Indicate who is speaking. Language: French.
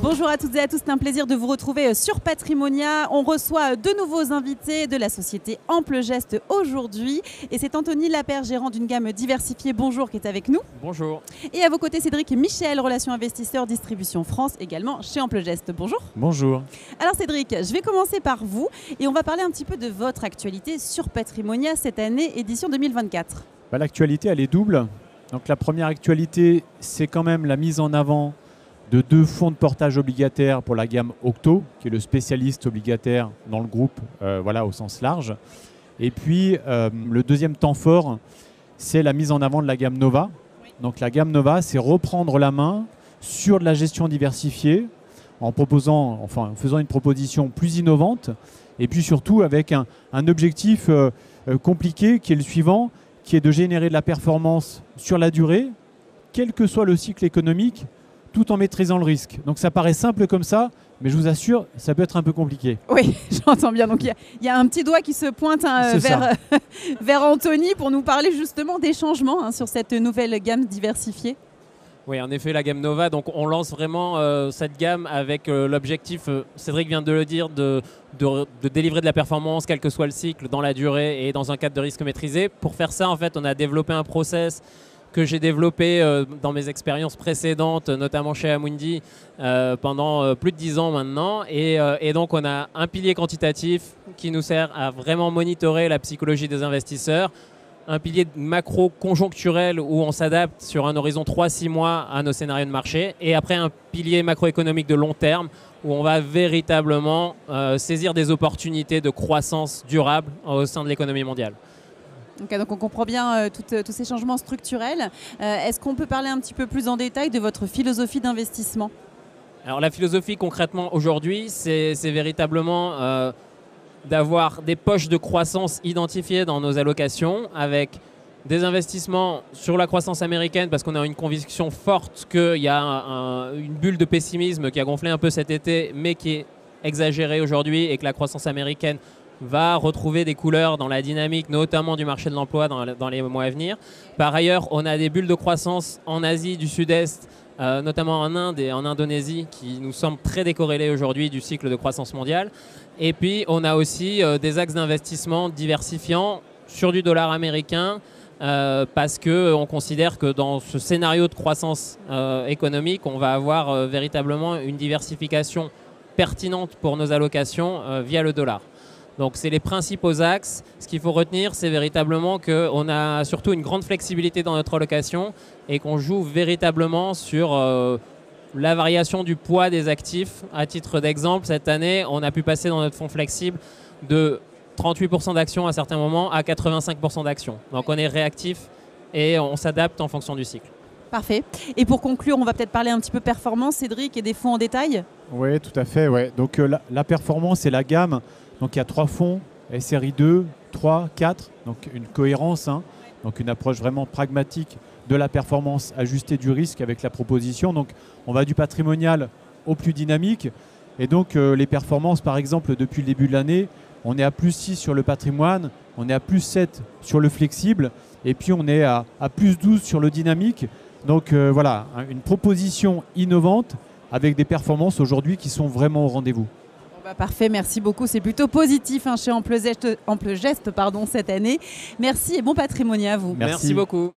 Speaker 1: Bonjour à toutes et à tous, c'est un plaisir de vous retrouver sur Patrimonia. On reçoit de nouveaux invités de la société Ample Geste aujourd'hui. Et c'est Anthony Lapère, gérant d'une gamme diversifiée, bonjour, qui est avec nous.
Speaker 2: Bonjour.
Speaker 1: Et à vos côtés, Cédric Michel, relations investisseurs, distribution France, également chez Ample Geste. Bonjour.
Speaker 3: Bonjour.
Speaker 1: Alors Cédric, je vais commencer par vous et on va parler un petit peu de votre actualité sur Patrimonia cette année, édition 2024.
Speaker 3: L'actualité, elle est double. Donc la première actualité, c'est quand même la mise en avant de 2 fonds de portage obligataire pour la gamme Octo, qui est le spécialiste obligataire dans le groupe, au sens large. Et puis, le deuxième temps fort, c'est la mise en avant de la gamme Nova. Donc la gamme Nova, c'est reprendre la main sur de la gestion diversifiée en faisant une proposition plus innovante et puis surtout avec un objectif compliqué qui est le suivant, qui est de générer de la performance sur la durée, quel que soit le cycle économique, tout en maîtrisant le risque. Donc ça paraît simple comme ça, mais je vous assure, ça peut être un peu compliqué.
Speaker 1: Oui, j'entends bien. Donc il y a un petit doigt qui se pointe vers Anthony pour nous parler justement des changements sur cette nouvelle gamme diversifiée.
Speaker 2: Oui, en effet, la gamme Nova, donc on lance vraiment cette gamme avec l'objectif, Cédric vient de le dire, de délivrer de la performance, quel que soit le cycle, dans la durée et dans un cadre de risque maîtrisé. Pour faire ça, en fait, on a développé un process que j'ai développé dans mes expériences précédentes, notamment chez Amundi, pendant plus de 10 ans maintenant. Et donc, on a un pilier quantitatif qui nous sert à vraiment monitorer la psychologie des investisseurs, un pilier macro-conjoncturel où on s'adapte sur un horizon 3-6 mois à nos scénarios de marché, et après un pilier macroéconomique de long terme où on va véritablement saisir des opportunités de croissance durable au sein de l'économie mondiale.
Speaker 1: Okay, donc on comprend bien tous ces changements structurels. Est-ce qu'on peut parler un petit peu plus en détail de votre philosophie d'investissement ?
Speaker 2: Alors la philosophie concrètement aujourd'hui, c'est véritablement d'avoir des poches de croissance identifiées dans nos allocations avec des investissements sur la croissance américaine parce qu'on a une conviction forte qu'il y a une bulle de pessimisme qui a gonflé un peu cet été mais qui est exagérée aujourd'hui et que la croissance américaine va retrouver des couleurs dans la dynamique, notamment du marché de l'emploi dans les mois à venir. Par ailleurs, on a des bulles de croissance en Asie du Sud-Est, notamment en Inde et en Indonésie, qui nous semblent très décorrélés aujourd'hui du cycle de croissance mondiale. Et puis, on a aussi des axes d'investissement diversifiants sur du dollar américain, parce qu'on considère que dans ce scénario de croissance économique, on va avoir véritablement une diversification pertinente pour nos allocations via le dollar. Donc c'est les principaux axes. Ce qu'il faut retenir, c'est véritablement qu'on a surtout une grande flexibilité dans notre allocation et qu'on joue véritablement sur la variation du poids des actifs. À titre d'exemple, cette année, on a pu passer dans notre fonds flexible de 38% d'actions à certains moments à 85% d'actions. Donc on est réactif et on s'adapte en fonction du cycle.
Speaker 1: Parfait. Et pour conclure, on va peut-être parler un petit peu performance, Cédric, et des fonds en détail.
Speaker 3: Oui, tout à fait. Ouais. Donc la performance et la gamme. Donc il y a 3 fonds, SRI 2, 3, 4, donc une cohérence, donc une approche vraiment pragmatique de la performance ajustée du risque avec la proposition. Donc on va du patrimonial au plus dynamique. Et donc les performances, par exemple, depuis le début de l'année, on est à plus 6 sur le patrimoine, on est à plus 7 sur le flexible, et puis on est à plus 12 sur le dynamique. Donc voilà, une proposition innovante avec des performances aujourd'hui qui sont vraiment au rendez-vous.
Speaker 1: Parfait, merci beaucoup. C'est plutôt positif chez Ample Geste cette année. Merci et bon patrimoine à vous.
Speaker 2: Merci beaucoup.